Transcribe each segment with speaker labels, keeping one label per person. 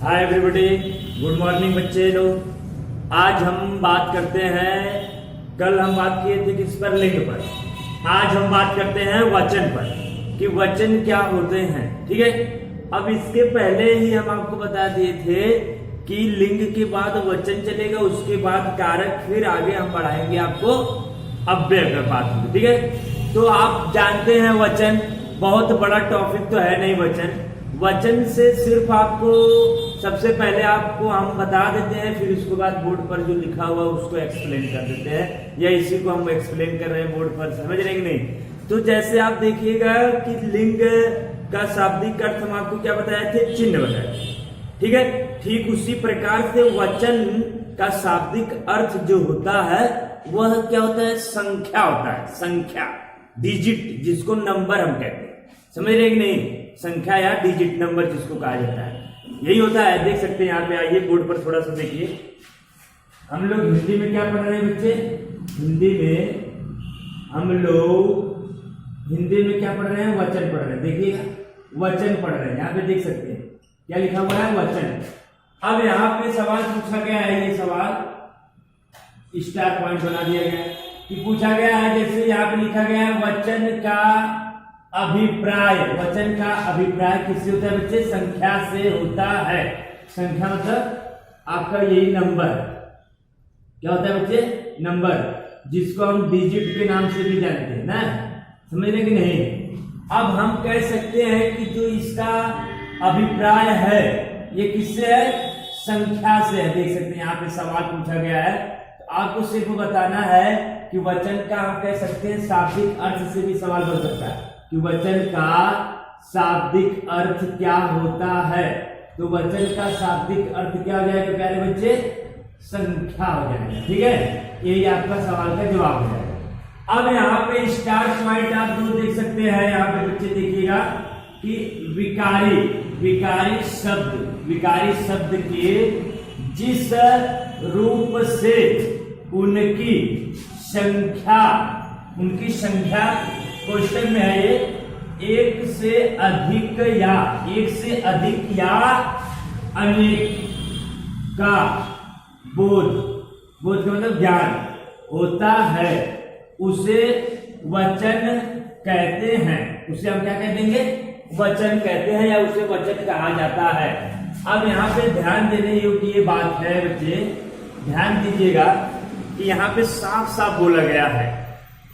Speaker 1: Hi everybody, good morning बच्चे लोग। आज हम बात करते हैं, कल हम बात किए थे किस पर, लिंग पर। आज हम बात करते हैं वचन पर कि वचन क्या होते हैं। ठीक है, अब इसके पहले ही हम आपको बता दिए थे कि लिंग के बाद वचन चलेगा, उसके बाद कारक, फिर आगे हम बढ़ाएंगे आपको अव्यय का बात। ठीक है, तो आप जानते हैं वचन बहुत बड़ा टॉपिक तो है नहीं। वचन से सिर्फ आपको सबसे पहले आपको हम बता देते हैं, फिर उसके बाद बोर्ड पर जो लिखा हुआ उसको एक्सप्लेन कर देते हैं, या इसी को हम एक्सप्लेन कर रहे हैं बोर्ड पर। समझ रहे कि नहीं? तो जैसे आप देखिएगा कि लिंग का शाब्दिक अर्थ हम आपको क्या बताए थे, चिन्ह बताए थे। ठीक है, ठीक उसी प्रकार से वचन का शाब्दिक अर्थ जो होता है वह क्या होता है, संख्या होता है। संख्या, डिजिट, जिसको नंबर हम कहते हैं। समझ रहे कि नहीं? संख्या या डिजिट, नंबर जिसको कहा जाता है, यही होता है। देख सकते हैं यहाँ पे, आइए बोर्ड पर थोड़ा सा देखिए। हम लोग हिंदी में क्या पढ़ रहे हैं बच्चे? हिंदी में हम लोग हिंदी में क्या पढ़ रहे हैं, वचन पढ़ रहे हैं। देखिएगा, वचन पढ़ रहे हैं। यहाँ पे देख सकते हैं क्या लिखा हुआ है, वचन। अब यहाँ पे सवाल पूछा गया है, ये सवाल स्टार पॉइंट बना दिया गया है कि पूछा गया है, जैसे यहाँ पे लिखा गया है वचन का अभिप्राय। वचन का अभिप्राय किससे होता है बच्चे? संख्या से होता है। संख्या मतलब आपका यही नंबर, क्या होता है बच्चे? नंबर, जिसको हम डिजिट के नाम से भी जानते हैं ना। समझ रहे कि नहीं? अब हम कह सकते हैं कि जो इसका अभिप्राय है ये किससे है? संख्या से है। देख सकते हैं यहाँ पे सवाल पूछा गया है, तो आपको सिर्फ बताना है कि वचन का हम कह सकते हैं शाब्दिक अर्थ से भी सवाल बन सकता है कि वचन का शाब्दिक अर्थ क्या होता है। तो वचन का शाब्दिक अर्थ क्या हो जाएगा प्यारे बच्चे? संख्या हो जाएगा। ठीक है, यही आपका सवाल का जवाब हो जाएगा। अब यहाँ पे स्टार पॉइंट आप दो देख सकते हैं। यहाँ पे बच्चे देखिएगा कि विकारी शब्द के जिस रूप से उनकी संख्या क्वेश्चन में है ये एक से अधिक या अनेक का बोध का मतलब ज्ञान होता है, उसे वचन कहते हैं। उसे हम क्या कह देंगे? वचन कहते हैं, या उसे वचन कहा जाता है। अब यहाँ पे ध्यान देने योग्य ये बात है बच्चे, ध्यान दीजिएगा कि यहाँ पे साफ साफ बोला गया है।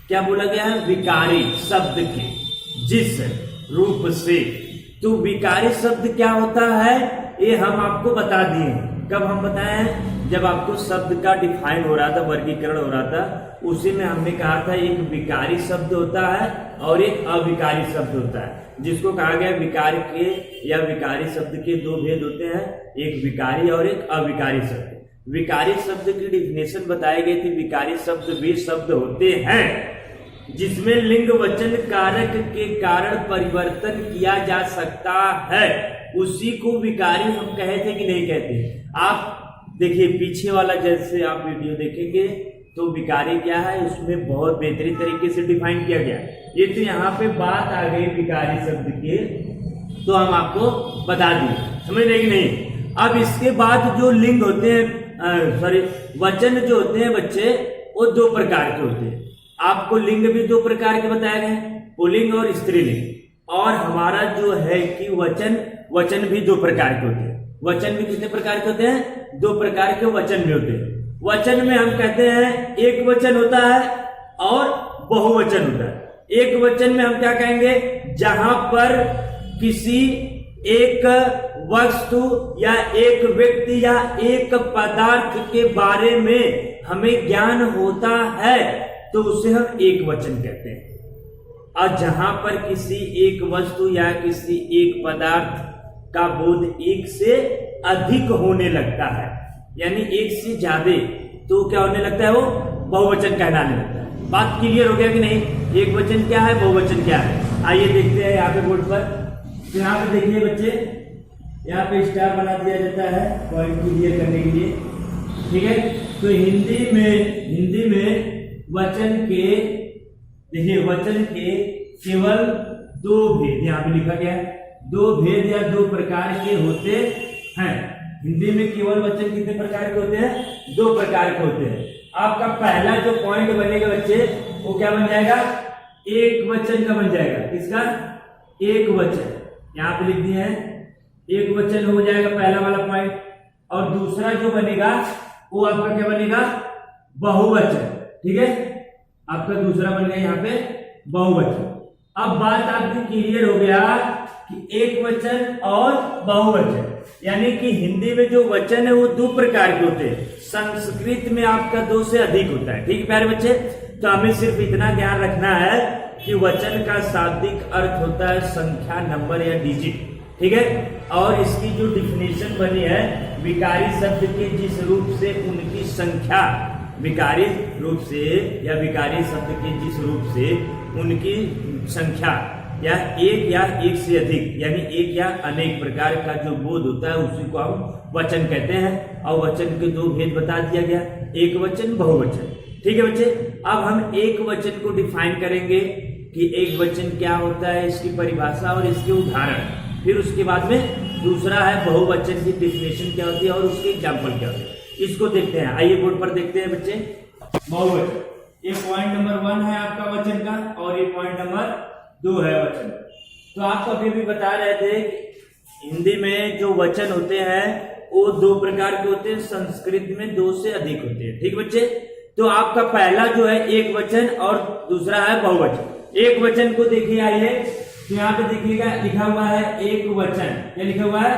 Speaker 1: क्या बोला गया है? विकारी शब्द के जिस रूप से। तो विकारी शब्द क्या होता है ये हम आपको बता दिए। कब हम बताए? जब आपको शब्द का डिफाइन हो रहा था, वर्गीकरण हो रहा था, उसी में हमने कहा था एक विकारी शब्द होता है और एक अविकारी शब्द होता है, जिसको कहा गया विकार के या विकारी शब्द के दो भेद होते हैं, एक विकारी और एक अविकारी शब्द। विकारी शब्द की डिफिनेशन बताई गई थी। विकारी शब्द वे शब्द होते हैं जिसमें लिंग वचन कारक के कारण परिवर्तन किया जा सकता है, उसी को विकारी हम कहे थे कि नहीं कहते? आप देखिए पीछे वाला, जैसे आप वीडियो देखेंगे तो विकारी क्या है उसमें बहुत बेहतरीन तरीके से डिफाइन किया गया। ये तो यहाँ पे बात आ गई विकारी शब्द के, तो हम आपको बता दिए। समझ रहे कि नहीं? अब इसके बाद जो लिंग होते हैं, वचन जो होते हैं बच्चे, वो दो प्रकार के होते हैं। आपको लिंग भी दो प्रकार के बताए गए, पुल्लिंग और स्त्रीलिंग। और हमारा जो है कि वचन भी दो प्रकार के होते हैं। वचन भी कितने प्रकार के होते हैं? दो प्रकार के वचन भी होते हैं। वचन में हम कहते हैं एक वचन होता है और बहुवचन होता है। एक वचन में हम क्या कहेंगे? जहां पर किसी एक वस्तु या एक व्यक्ति या एक पदार्थ के बारे में हमें ज्ञान होता है तो उसे हम एक वचन कहते हैं। और जहां पर किसी एक वस्तु या किसी एक पदार्थ का बोध एक से अधिक होने लगता है, यानी एक से ज्यादा, तो क्या होने लगता है? वो बहुवचन कहलाने लगता है। बात क्लियर हो गया कि नहीं? एक वचन क्या है, बहुवचन क्या है? आइए देखते हैं यहाँ पे बोर्ड पर। तो यहाँ पे देखिए बच्चे, यहाँ पे स्टार बना दिया जाता है पॉइंट क्लियर करने के लिए। ठीक है, तो हिंदी में वचन के, देखिए वचन के केवल दो भेद यहाँ पे लिखा गया है। दो भेद या दो प्रकार के होते हैं। हिंदी में केवल वचन कितने प्रकार के होते हैं? 2 प्रकार के होते हैं। आपका पहला जो पॉइंट बनेगा बच्चे वो क्या बन जाएगा? एक वचन का बन जाएगा। किसका? एक वचन। यहां पे लिख दिए हैं एक वचन हो जाएगा पहला वाला पॉइंट। और दूसरा जो बनेगा वो आपका क्या बनेगा? बहुवचन। ठीक है, आपका दूसरा बन गया यहाँ पे बहुवचन। अब बात आपकी क्लियर हो गया कि एक वचन और बहुवचन, यानी कि हिंदी में जो वचन है वो 2 प्रकार के होते हैं, संस्कृत में आपका 2 से अधिक होता है। ठीक है प्यारे बच्चे, तो हमें सिर्फ इतना ध्यान रखना है कि वचन का शाब्दिक अर्थ होता है संख्या, नंबर या डिजिट। ठीक है, और इसकी जो डिफिनेशन बनी है, विकारी शब्द के जिस रूप से उनकी संख्या, विकारी रूप से या विकारी शब्द के जिस रूप से उनकी संख्या या एक से अधिक यानी एक या अनेक प्रकार का जो बोध होता है उसी को हम वचन कहते हैं। और वचन के 2 भेद बता दिया गया, एक वचन, बहुवचन। ठीक है बच्चे, अब हम एक वचन को डिफाइन करेंगे कि एक वचन क्या होता है, इसकी परिभाषा और इसके उदाहरण। फिर उसके बाद में दूसरा है बहुवचन की डिफिनेशन क्या होती है और उसके एग्जाम्पल क्या होते हैं, इसको देखते हैं। आइए बोर्ड पर देखते हैं बच्चे। बहुवचन, ये पॉइंट नंबर 1 है आपका वचन का, और ये पॉइंट नंबर 2 है वचन। तो आपको अभी भी बता रहे थे कि हिंदी में जो वचन होते हैं वो 2 प्रकार के होते हैं, संस्कृत में 2 से अधिक होते हैं। ठीक बच्चे, तो आपका पहला जो है एक वचन और दूसरा है बहुवचन। एक वचन को देखिए, आइए तो यहाँ पे देखिएगा लिखा हुआ है एक वचन। क्या लिखा हुआ है?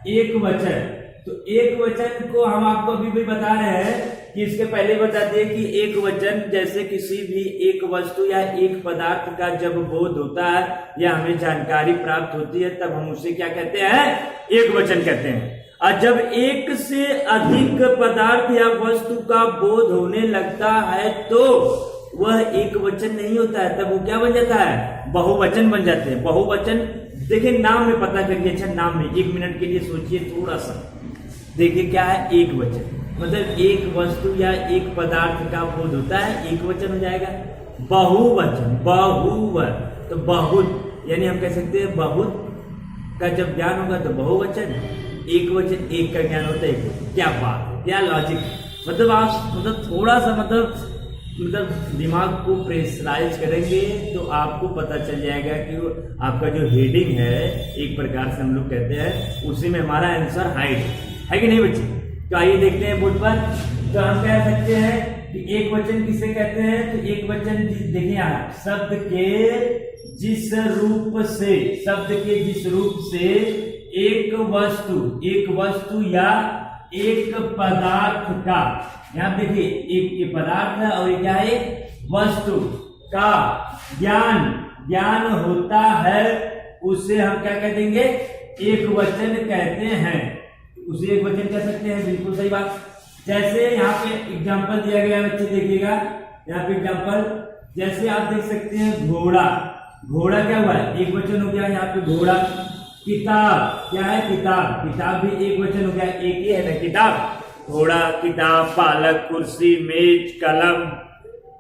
Speaker 1: एक वचन। तो एक वचन को हम आपको अभी भी बता रहे हैं कि इसके पहले बता दिए कि एक वचन जैसे किसी भी एक वस्तु या एक पदार्थ का जब बोध होता है या हमें जानकारी प्राप्त होती है तब हम उसे क्या कहते हैं? एक वचन कहते हैं। और जब एक से अधिक पदार्थ या वस्तु का बोध होने लगता है तो वह एक वचन नहीं होता है, तब वो क्या बन जाता है? बहुवचन बन जाते हैं। बहुवचन देखिए नाम में पता करिए। अच्छा, नाम में 1 मिनट के लिए सोचिए थोड़ा सा, देखिए क्या है एक वचन, मतलब एक वस्तु या एक पदार्थ का बोध होता है, एक वचन हो जाएगा। बहुवचन, तो बहुत, यानी हम कह सकते हैं बहुत का जब ज्ञान होगा तो बहुवचन, एक वचन एक का ज्ञान होता है। क्या बात है, क्या लॉजिक। मतलब आप थोड़ा सा मतलब दिमाग को प्रेशराइज करेंगे तो आपको पता चल जाएगा कि वो आपका जो हेडिंग है, एक प्रकार से हम लोग कहते हैं, उसी में हमारा आंसर हाइड है कि नहीं बच्चे। तो आइए देखते हैं बोर्ड पर। तो हम कह सकते हैं कि एक वचन किसे कहते हैं? तो एक वचन देखिए यहाँ, शब्द के जिस रूप से एक वस्तु या एक पदार्थ का, यहाँ देखिए एक ये पदार्थ है और ये क्या है? वस्तु का ज्ञान होता है, उसे हम क्या कह देंगे? एक वचन कहते हैं। उसे एक वचन कह सकते हैं, बिल्कुल सही बात। जैसे यहाँ पे एग्जांपल दिया गया है बच्चे, देखिएगा यहाँ पे एग्जांपल, जैसे आप देख सकते हैं घोड़ा क्या हुआ है? एक वचन हो गया यहाँ पे घोड़ा। किताब क्या है? किताब भी एक वचन हो गया, एक ही है ना किताब। घोड़ा, किताब, पालक, कुर्सी, मेज, कलम,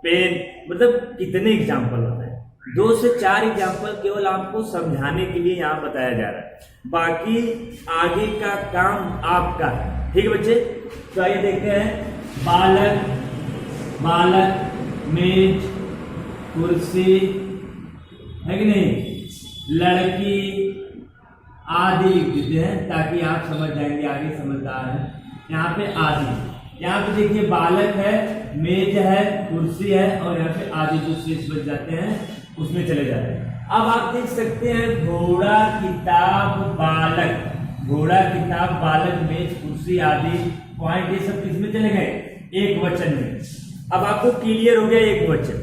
Speaker 1: पेन, मतलब कितने एग्जाम्पल होते हैं। 2 से 4 एग्जाम्पल केवल आपको समझाने के लिए यहाँ बताया जा रहा है, बाकी आगे का काम आपका है। ठीक है बच्चे, तो आइए देखते हैं। बालक, मेज, कुर्सी, है कि नहीं, लड़की आदि लिख देते हैं ताकि आप समझ जाएंगे, आगे समझदार है। यहाँ पे आदि, यहाँ पे देखिए बालक है, मेज है, कुर्सी है, और यहाँ पे आदि जो शेष बच जाते हैं उसमें चले जाते हैं। अब आप देख सकते हैं घोड़ा, किताब, बालक, मेज, कुर्सी आदि पॉइंट, ये सब किसमें चले गए? एक वचन में। अब आपको क्लियर हो गया एक वचन।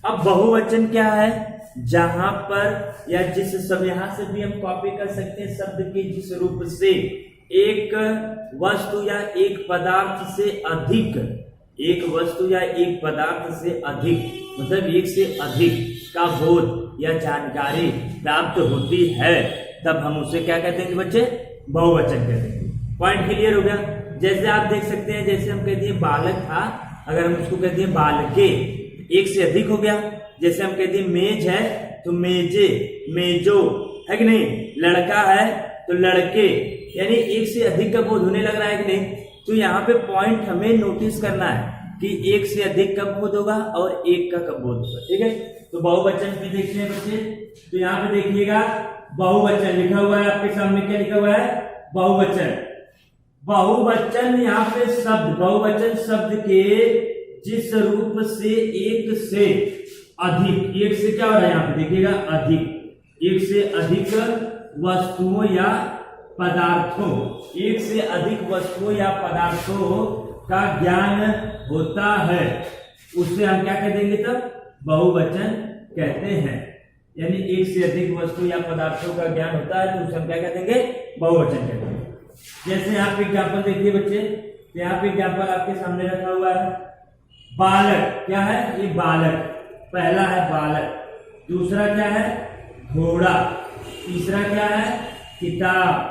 Speaker 1: अब बहुवचन क्या है? जहां पर या जिस सब, यहां से भी हम कॉपी कर सकते हैं, शब्द के जिस रूप से एक वस्तु या एक पदार्थ से अधिक, मतलब एक से अधिक का बोध या जानकारी प्राप्त होती है, तब हम उसे क्या कहते हैं बच्चे? बहुवचन कहते हैं। पॉइंट क्लियर हो गया। जैसे आप देख सकते हैं, जैसे हम कहते हैं बालक था, अगर हम उसको कहते हैं बालके, एक से अधिक हो गया। जैसे हम कहते हैं मेज है तो मेजे, मेजो, है कि नहीं। लड़का है तो लड़के, यानी एक से अधिक का बोध होने लग रहा है कि नहीं। तो यहाँ पे पॉइंट हमें नोटिस करना है कि एक से अधिक का बोध होगा और एक का कब बोध होगा। ठीक है, तो बहुवचन भी देखते हैं बच्चे। तो यहाँ पे देखिएगा बहुवचन लिखा हुआ है आपके सामने, क्या लिखा हुआ है, बहुवचन। बहुवचन यहाँ पे शब्द, बहुवचन शब्द के जिस रूप से एक से अधिक, एक से क्या हो रहा है यहाँ पे देखिएगा अधिक, एक से अधिक वस्तुओं या पदार्थों, एक से अधिक वस्तुओं या पदार्थों का ज्ञान होता है, उससे हम क्या कह देंगे तब, बहुवचन कहते हैं। यानी एक से अधिक वस्तु या पदार्थों का ज्ञान होता है तो उसे हम क्या कह देंगे, बहुवचन कहते हैं। जैसे यहाँ पे एग्जाम्पल देखिए बच्चे, यहाँ पे एग्जाम्पल आपके सामने रखा हुआ है। बालक क्या है, ये बालक, पहला है बालक, दूसरा क्या है घोड़ा, तीसरा क्या है किताब,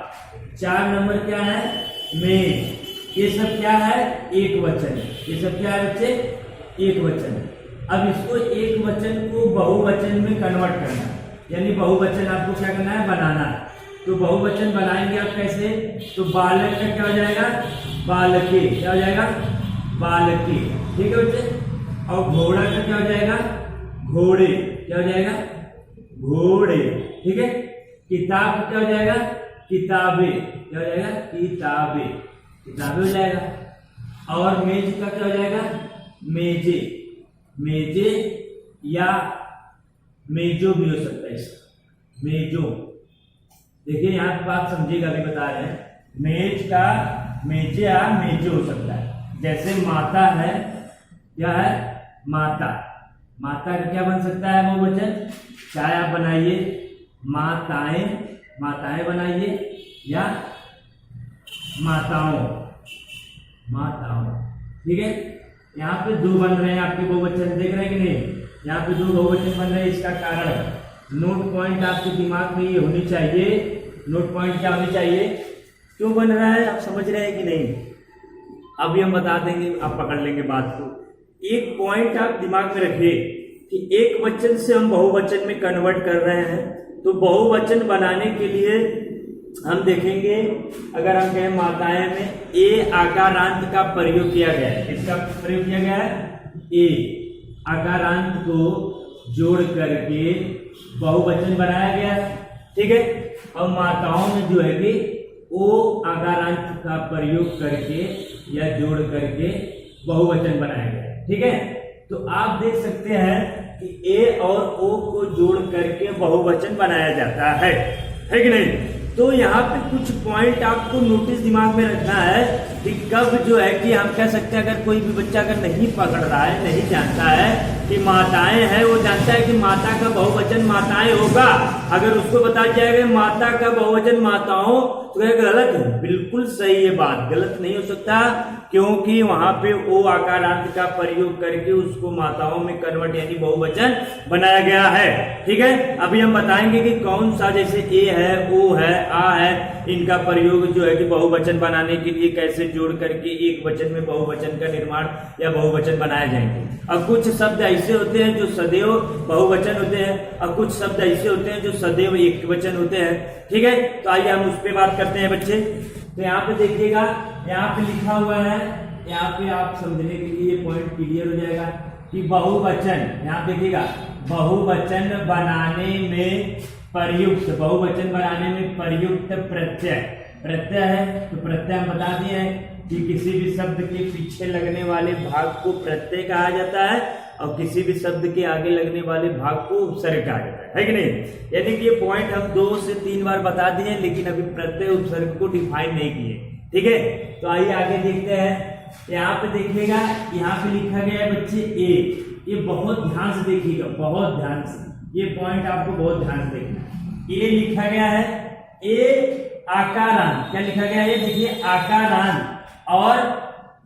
Speaker 1: 4 नंबर क्या है मेज। ये सब क्या है, एक वचन। ये सब क्या है बच्चे, एक वचन। अब इसको एक वचन को बहुवचन में कन्वर्ट करना है, यानी बहुवचन आपको क्या करना है, बनाना है। तो बहुवचन बनाएंगे आप कैसे, तो बालक का क्या हो जाएगा, बालके, क्या हो जाएगा, बालके। ठीक है बच्चे, और घोड़ा का क्या हो जाएगा, घोड़े, क्या हो जाएगा, घोड़े। ठीक है, किताब का क्या हो जाएगा, किताबें, क्या हो जाएगा, किताबें, किताबें हो जाएगा। और मेज का क्या हो जाएगा, मेजे, मेजे या मेजो भी हो सकता है इसका, मेजो। देखिए यहाँ पे बात समझिएगा, अभी बता रहे हैं, मेज का मेजे या मेजो हो सकता है। जैसे माता है, क्या है माता, माता का क्या बन सकता है बहुवचन, चाहे आप बनाइए माताएं, माताएं बनाइए या माताओं, माताओं। ठीक है, यहाँ पे 2 बन रहे हैं आपके बहुवचन, देख रहे हैं कि नहीं, यहाँ पे 2 बहुवचन बन रहे हैं। इसका कारण नोट पॉइंट आपके दिमाग में ये होनी चाहिए, नोट पॉइंट क्या होनी चाहिए, क्यों बन रहा है आप समझ रहे हैं कि नहीं, अभी हम बता देंगे, आप पकड़ लेंगे बात को। एक पॉइंट आप दिमाग में रखिए कि एक वचन से हम बहुवचन में कन्वर्ट कर रहे हैं, तो बहुवचन बनाने के लिए हम देखेंगे, अगर हम कहें माताएं में ए आकारांत का प्रयोग किया गया है, इसका प्रयोग किया गया है, ए आकारांत को जोड़ करके बहुवचन बनाया गया है। ठीक है, और माताओं में जो है कि ओ आकारांत का प्रयोग करके या जोड़ करके बहुवचन बनाया गया है। ठीक है, तो आप देख सकते हैं कि ए और ओ को जोड़ करके बहुवचन बनाया जाता है कि नहीं। तो यहाँ पे कुछ पॉइंट आपको नोटिस दिमाग में रखना है कि कब जो है कि हम कह सकते हैं, अगर कोई भी बच्चा अगर नहीं पकड़ रहा है, नहीं जानता है कि माताएं हैं, वो जानता है कि माता का बहुवचन माताएं होगा, अगर उसको बता जाएगा माता का बहुवचन माताओं, तो गलत है, बिल्कुल सही है बात, गलत नहीं हो सकता, क्योंकि वहां पे ओ आकारांत का प्रयोग करके उसको माताओं में कन्वर्ट यानी बहुवचन बनाया गया है। ठीक है, अभी हम बताएंगे कि कौन सा, जैसे ए है, ओ है, आ है, इनका प्रयोग जो है कि बहुवचन बनाने के लिए कैसे जोड़ करके एक वचन में बहुवचन का निर्माण या बहुवचन बनाए जाएंगे। अब कुछ शब्द ऐसे होते हैं जो सदैव बहुवचन होते हैं, और कुछ शब्द ऐसे होते हैं जो सदैव एक वचन होते हैं। ठीक है, तो आइए हम उस पर बात करते हैं बच्चे। तो यहाँ पे देखिएगा, यहाँ पे लिखा हुआ है, यहाँ पे आप समझने के लिए पॉइंट क्लियर हो जाएगा कि बहुवचन, यहाँ देखिएगा, बहुवचन बनाने में प्रयुक्त, बहुवचन बनाने में प्रयुक्त प्रत्यय, प्रत्यय है तो प्रत्यय हम बता दिए हैं कि किसी भी शब्द के पीछे लगने वाले भाग को प्रत्यय कहा जाता है, और किसी भी शब्द के आगे लगने वाले भाग को उपसर्ग कहा जाता है कि नहीं। यानी कि ये पॉइंट हम 2 से 3 बार बता दिए, लेकिन अभी प्रत्यय उपसर्ग को डिफाइन नहीं किए। ठीक है, तो आइए आगे देखते हैं। यहाँ पे देखिएगा, यहाँ पे लिखा गया है बच्चे ए, ये बहुत ध्यान से देखिएगा, बहुत ध्यान से, ये पॉइंट आपको बहुत ध्यान से देखना है। ए लिखा गया है, ए आकारांत, क्या लिखा गया है, देखिए आकारांत और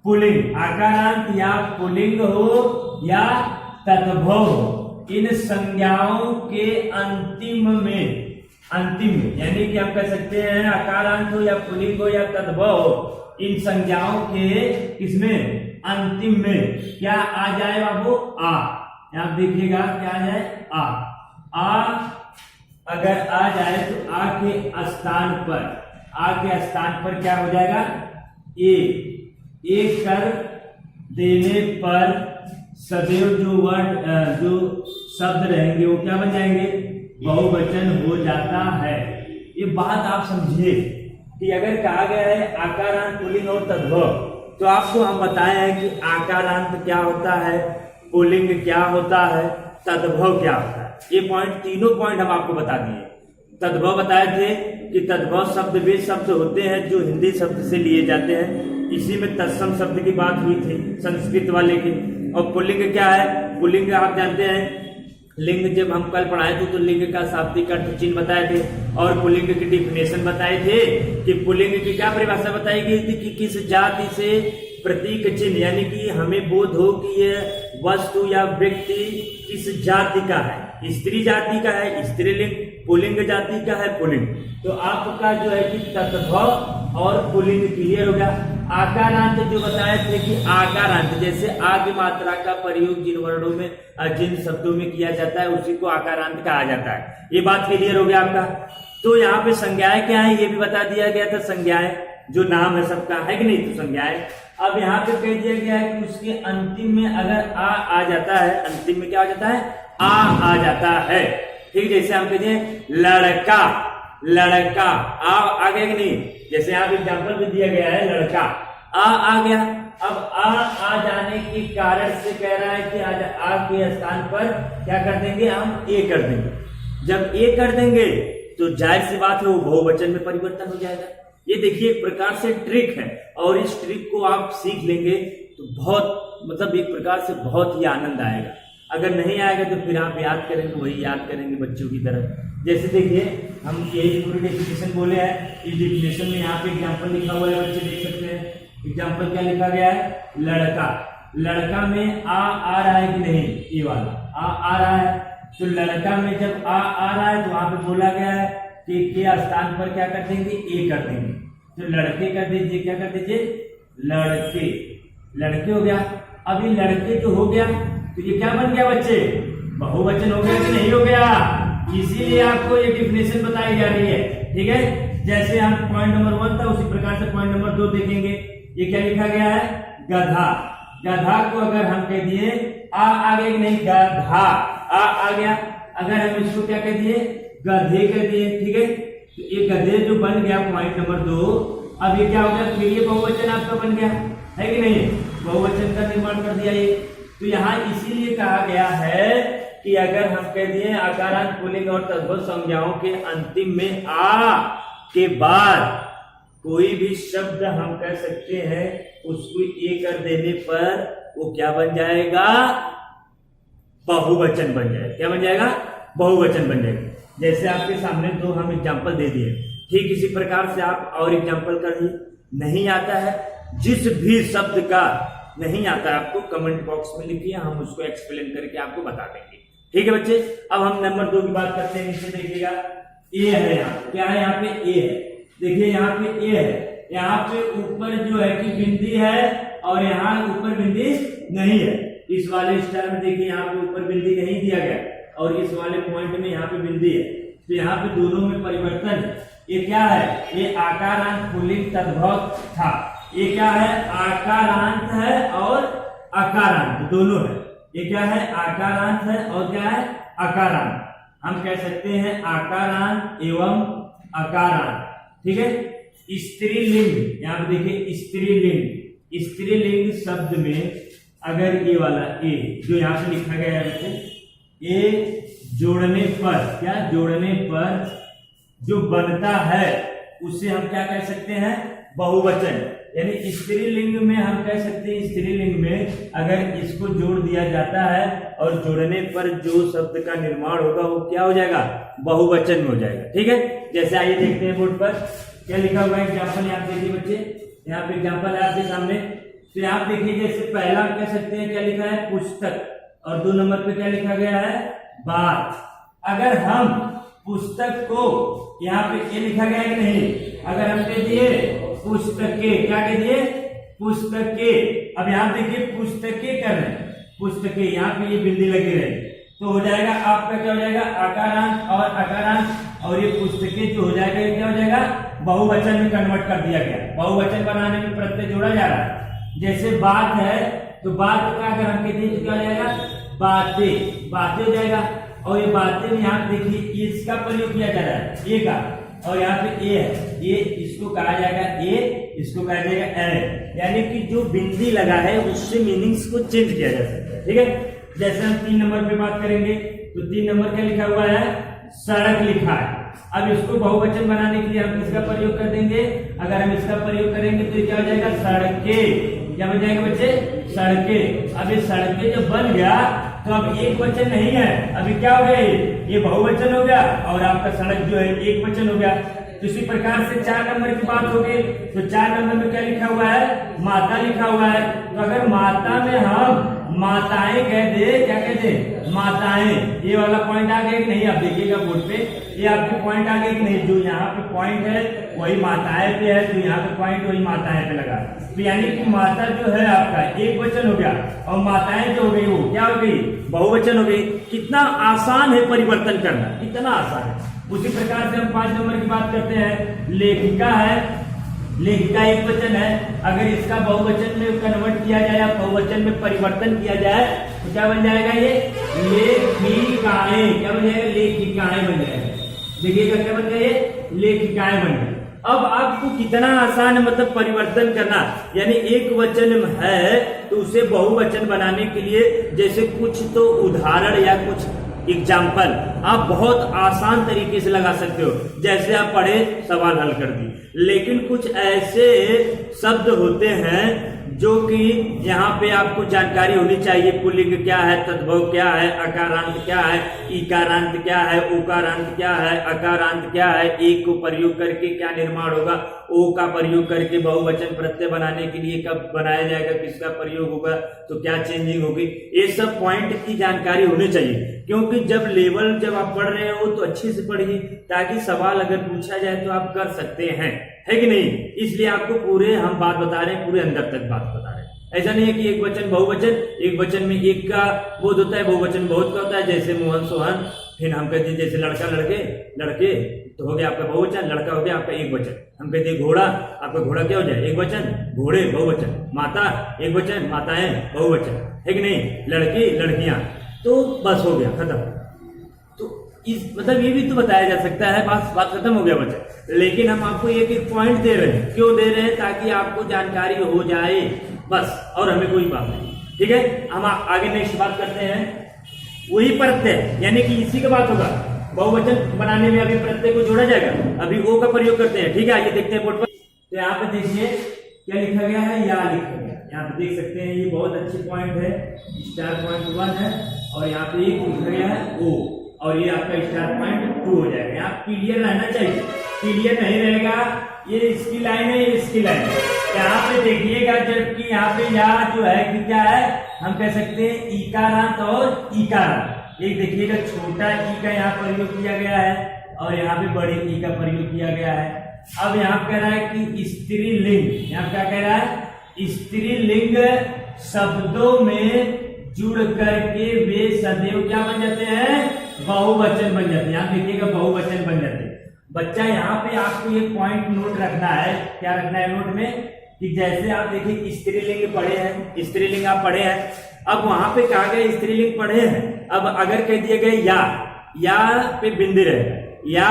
Speaker 1: पुल्लिंग, आकारांत या पुल्लिंग हो या तद्भव हो, इन संज्ञाओं के अंतिम में, अंतिम में, यानी कि हम कह सकते हैं आकारांत हो या पुल्लिंग हो या तद्भव हो, इन संज्ञाओं के किसमें, अंतिम में क्या आ जाए बाबू, आ। आप देखिएगा क्या आ जाए, आ। आ अगर आ जाए तो आ के स्थान पर, आ के स्थान पर क्या हो जाएगा, ए। ए कर देने पर सदैव जो शब्द रहेंगे वो क्या बन जाएंगे, बहुवचन हो जाता है। ये बात आप समझिए कि अगर कहा गया है आकारांत, पुल्लिंग और तद्भव, तो आपको हम बताए हैं कि आकारांत क्या होता है, पुल्लिंग क्या होता है, तद्भव क्या होता है। ये पॉइंट, तीनों पॉइंट हम आपको बता दिए। तद्भव बताए थे कि तद्भव शब्द वे शब्द होते हैं जो हिंदी शब्द से लिए जाते हैं। इसी में तत्सम शब्द की बात हुई थी संस्कृत वाले की। और पुल्लिंग क्या है, पुल्लिंग आप जानते हैं, लिंग जब हम कल पढ़ाए थे तो लिंग का शाब्दिक अर्थ चिन्ह बताए थे और पुल्लिंग की डिफिनेशन बताए थे कि पुल्लिंग की क्या परिभाषा बताई गई थी कि किस जाति से प्रतीक चिन्ह, यानी कि हमें बोध हो कि यह वस्तु या व्यक्ति किस जाति का है, स्त्री जाति का है स्त्रीलिंग, पुल्लिंग जाति का है पुल्लिंग। तो आपका जो है कि तद्भव और पुल्लिंग क्लियर हो गया। आकारांत जो बताए थे कि आकारांत जैसे आ की मात्रा का प्रयोग जिन वर्णों में जिन शब्दों में किया जाता है उसी को आकारांत कहा जाता है। ये बात क्लियर हो गया आपका। तो यहाँ पे संज्ञाएं क्या है ये भी बता दिया गया था, संज्ञाएं जो नाम है सबका, है कि नहीं, तो संज्ञाएं। अब यहाँ पे कह दिया गया है कि उसके अंतिम में अगर आ जाता है, अंतिम में क्या हो जाता है, आ जाता है। ठीक, जैसे हम कहते हैं लड़का, लड़का आ गया कि नहीं, जैसे यहाँ एग्जाम्पल भी दिया गया है लड़का, आ गया। अब आ जाने के कारण से कह रहा है कि आ के स्थान पर क्या कर देंगे, हम ए कर देंगे। जब ए कर देंगे तो जाहिर सी बात है वो बहुवचन में परिवर्तन हो जाएगा। ये देखिए एक प्रकार से ट्रिक है और इस ट्रिक को आप सीख लेंगे तो बहुत, मतलब एक प्रकार से बहुत ही आनंद आएगा। अगर नहीं आएगा तो फिर आप याद करेंगे, वही याद करेंगे बच्चों की तरह। जैसे देखिए हम यही पूरी डेफिनेशन बोले हैं, इस डेफिनेशन में यहाँ पे एग्जाम्पल लिखा हुआ है, बच्चे देख सकते हैं। एग्जाम्पल क्या लिखा गया है, लड़का। लड़का में आ रहा है कि नहीं, ये वाला आ रहा है। तो लड़का में जब आ रहा है तो वहां पे बोला गया है कि के स्थान पर क्या कर देंगे, ए कर देंगे। तो लड़के कर दीजिए, क्या कर दीजिए, लड़के। लड़के हो गया। अभी लड़के जो हो गया तो ये क्या बन गया बच्चे, बहुवचन हो गया कि नहीं हो गया। इसीलिए आपको ये डिफिनेशन बताई जा रही है। ठीक है, जैसे हम पॉइंट नंबर 1 था उसी प्रकार से पॉइंट नंबर 2 देखेंगे। ये क्या लिखा गया है, गधा। गधा को अगर हम कह दिए आ गया कि नहीं, गधा आ गया। अगर हम इसको क्या कह दिए, गधे कर दिए। ठीक है, तो ये गधे जो बन गया पॉइंट नंबर 2, अब ये क्या हो गया, फिर ये बहुवचन आपका बन गया, है कि नहीं, बहुवचन का निर्माण कर दिया ये। तो यहाँ इसीलिए कहा गया है कि अगर हम कह दिए आकारांत, पुल्लिंग और तद्भव संज्ञाओं के अंतिम में आ के बाद कोई भी शब्द हम कह सकते हैं, उसको ए कर देने पर वो क्या बन जाएगा, बहुवचन बन जाएगा। क्या बन जाएगा, बहुवचन बन जाएगा। जैसे आपके सामने 2 हम एग्जाम्पल दे दिए, ठीक इसी प्रकार से आप और एग्जाम्पल करिए। नहीं आता है, जिस भी शब्द का नहीं आता है आपको कमेंट बॉक्स में लिखिए, हम उसको एक्सप्लेन करके आपको बता देंगे। ठीक है बच्चे, अब हम नंबर 2 की बात करते हैं। नीचे देखिएगा ए है, यहाँ क्या है, यहाँ पे ए है। देखिए यहाँ पे ए है, यहाँ पे ऊपर जो है कि बिंदी है और यहाँ ऊपर बिंदी नहीं है। इस वाले स्टार में देखिए यहाँ पे ऊपर बिंदी नहीं दिया गया और इस वाले पॉइंट में यहाँ पे बिंदी है। तो यहाँ पे दोनों में परिवर्तन है। ये क्या है, ये आकारांत, पुल्लिंग, तद्भव था। ये क्या है, आकारांत है और अकारांत दोनों है। ये क्या है, आकारांत है और क्या है, अकारांत। हम कह सकते हैं आकारांत एवं अकारांत। ठीक है, स्त्रीलिंग, यहाँ पे देखिए स्त्रीलिंग। स्त्रीलिंग शब्द में अगर ये वाला ए जो यहाँ पे लिखा गया है, ए जोड़ने पर, क्या जोड़ने पर जो बनता है उसे हम क्या कह सकते हैं, बहुवचन। यानी स्त्रीलिंग में हम कह सकते हैं, स्त्रीलिंग में अगर इसको जोड़ दिया जाता है और जोड़ने पर जो शब्द का निर्माण होगा वो क्या हो जाएगा, बहुवचन में हो जाएगा। ठीक है, जैसे आइए देखते हैं बोर्ड पर क्या लिखा हुआ है। एग्जाम्पल यहाँ देखिए बच्चे, यहाँ पे एग्जाम्पल है आपके सामने। तो यहाँ देखिए जैसे पहला हम कह सकते हैं क्या लिखा है, पुस्तक, और 2 नंबर पे क्या लिखा गया है, बात। अगर हम पुस्तक को यहाँ पे ये लिखा गया है कि नहीं, अगर हम कह दिए पुस्तके, क्या कह दिए, पुस्तके। अब यहाँ देखिए पुस्तके कर रहे हैं, पुस्तके, यहाँ पे ये बिंदी लगी रहे तो हो जाएगा आपका क्या हो जाएगा, आकारांत और अकारांत। और ये पुस्तके जो हो जाएगा ये क्या हो जाएगा, बहुवचन में कन्वर्ट कर दिया गया। बहुवचन बनाने में प्रत्यय जोड़ा जा रहा है। जैसे बात है तो बात का अगर हम कहते हैं तो क्या हो जाएगा, बातें, बातें हो जाएगा। और ये बातें में यहाँ देखिए इसका प्रयोग किया जा रहा है, ए का, और यहाँ पे ए है, ये इसको कहा जाएगा ए, इसको कहा जाएगा ए, यानी कि जो बिंदी लगा है उससे मीनिंग्स को चेंज किया जा सकता है। ठीक है, जैसे हम 3 नंबर पे बात करेंगे तो 3 नंबर क्या लिखा हुआ है, सड़क लिखा है। अब इसको बहुवचन बनाने के लिए हम किसका प्रयोग कर देंगे, अगर हम इसका प्रयोग करेंगे तो क्या हो जाएगा, सड़कें। क्या बन जाएगा बच्चे, सड़कें। अब ये सड़कें जब बन गया तो अब एक वचन नहीं है, अभी क्या हो गया, ये बहुवचन हो गया और आपका सड़क जो है एक वचन हो गया। तो इसी प्रकार से 4 नंबर की बात हो गई तो 4 नंबर में क्या लिखा हुआ है, माता लिखा हुआ है। तो अगर माता में हम माताएं कह दे, क्या कह दे, माताएं, ये वाला पॉइंट आ गया कि नहीं, आप देखिएगा बोर्ड पे, ये आपके पॉइंट आ गया कि नहीं, जो यहाँ पे पॉइंट है वही माताएं पे है, तो यहाँ पे पॉइंट वही माताएं पे लगा। तो यानी कि माता जो है आपका एक वचन हो गया और माताएं जो हो गई वो क्या हो गई, बहुवचन हो गई। कितना आसान है परिवर्तन करना, कितना आसान है। उसी प्रकार से हम 5 नंबर की बात करते हैं, लेखिका है, लेखिका एक वचन है, अगर इसका बहुवचन में कन्वर्ट किया जाए या बहुवचन में परिवर्तन किया जाए तो क्या बन जाएगा, ये लेखिकाएं। क्या बन जाएगा, लेखिकाएं बन जाएगा। देखिएगा क्या बन गया, ये लेखिकाएं बन गई। अब आपको कितना आसान है मतलब परिवर्तन करना, यानी एक वचन है तो उसे बहुवचन बनाने के लिए जैसे कुछ तो उदाहरण या कुछ एग्जाम्पल आप बहुत आसान तरीके से लगा सकते हो। जैसे आप पढ़े, सवाल हल कर दी, लेकिन कुछ ऐसे शब्द होते हैं जो कि यहाँ पे आपको जानकारी होनी चाहिए। पुल्लिंग क्या है, तद्भव क्या है, अकारांत क्या है, इकारांत क्या है, उकारांत क्या है, अकारांत क्या है, एक को प्रयोग करके क्या निर्माण होगा, ओ का प्रयोग करके बहुवचन प्रत्यय बनाने के लिए कब बनाया जाएगा, किसका प्रयोग होगा, तो क्या चेंजिंग होगी, ये सब पॉइंट की जानकारी होनी चाहिए। क्योंकि जब आप पढ़ रहे हो तो अच्छे से पढ़िए, ताकि सवाल अगर पूछा जाए तो आप कर सकते हैं, है कि नहीं। इसलिए आपको पूरे हम बात बता रहे हैं, पूरे अंदर तक बात बता रहे हैं। ऐसा नहीं है कि एक वचन बहुवचन, एक वचन में एक का बोध होता है, बहुवचन बहुत का होता है। जैसे मोहन सोहन, फिर हम कहते हैं जैसे लड़का लड़के, लड़के तो हो गया आपका बहुवचन, लड़का हो गया आपका एक वचन। हम कहते हैं घोड़ा, आपका घोड़ा क्या हो जाए, एक वचन, घोड़े बहुवचन। माता एक वचन, माताएं बहुवचन, है कि नहीं। लड़की, लड़कियां, तो बस हो गया, खत्म। तो इस मतलब ये भी तो बताया जा सकता है, बात खत्म हो गया बच्चे। लेकिन हम आपको एक एक पॉइंट दे रहे हैं, क्यों दे रहे हैं, ताकि आपको जानकारी हो जाए बस, और हमें कोई बात नहीं। ठीक है, हम आगे नेक्स्ट बात करते हैं, वही प्रत्यय, यानी कि इसी का बात होगा। बहुवचन बनाने में अभी प्रत्यय को जोड़ा जाएगा, अभी ओ का प्रयोग करते हैं। ठीक है, आइए देखते हैं बोर्ड पर। तो यहाँ पे देखिए क्या लिखा गया है, या लिखा गया, यहाँ पे देख सकते हैं, ये बहुत अच्छी पॉइंट है, स्टार पॉइंट 1 है, और यहाँ पे एक लिखा गया है ओ, और ये आपका स्टार पॉइंट 2 हो जाएगा। यहाँ क्लियर रहना चाहिए, क्लियर नहीं रहेगा, ये इसकी लाइन है, ये इसकी लाइन है। यहाँ पे देखिएगा, जबकि यहाँ पे या जो है कि क्या है, हम कह सकते हैं इकारांत और इकारांत। एक देखिएगा छोटा ई का यहाँ प्रयोग किया गया है और यहाँ पे बड़े ई का प्रयोग किया गया है। अब यहाँ कह रहा है कि स्त्रीलिंग, यहाँ क्या कह रहा है, स्त्रीलिंग शब्दों में जुड़ करके वे सदैव क्या बन जाते हैं, बहुवचन बन जाते हैं। यहाँ देखिएगा बहुवचन बन जाते हैं। बच्चा यहाँ पे आपको ये पॉइंट नोट रखना है, क्या रखना है नोट में, कि जैसे आप देखिए स्त्रीलिंग पढ़े हैं, स्त्रीलिंग आप पढ़े हैं, अब वहां पे कहा गया स्त्रीलिंग पढ़े हैं, अब अगर कह दिए गए या पे बिंदी रहे, या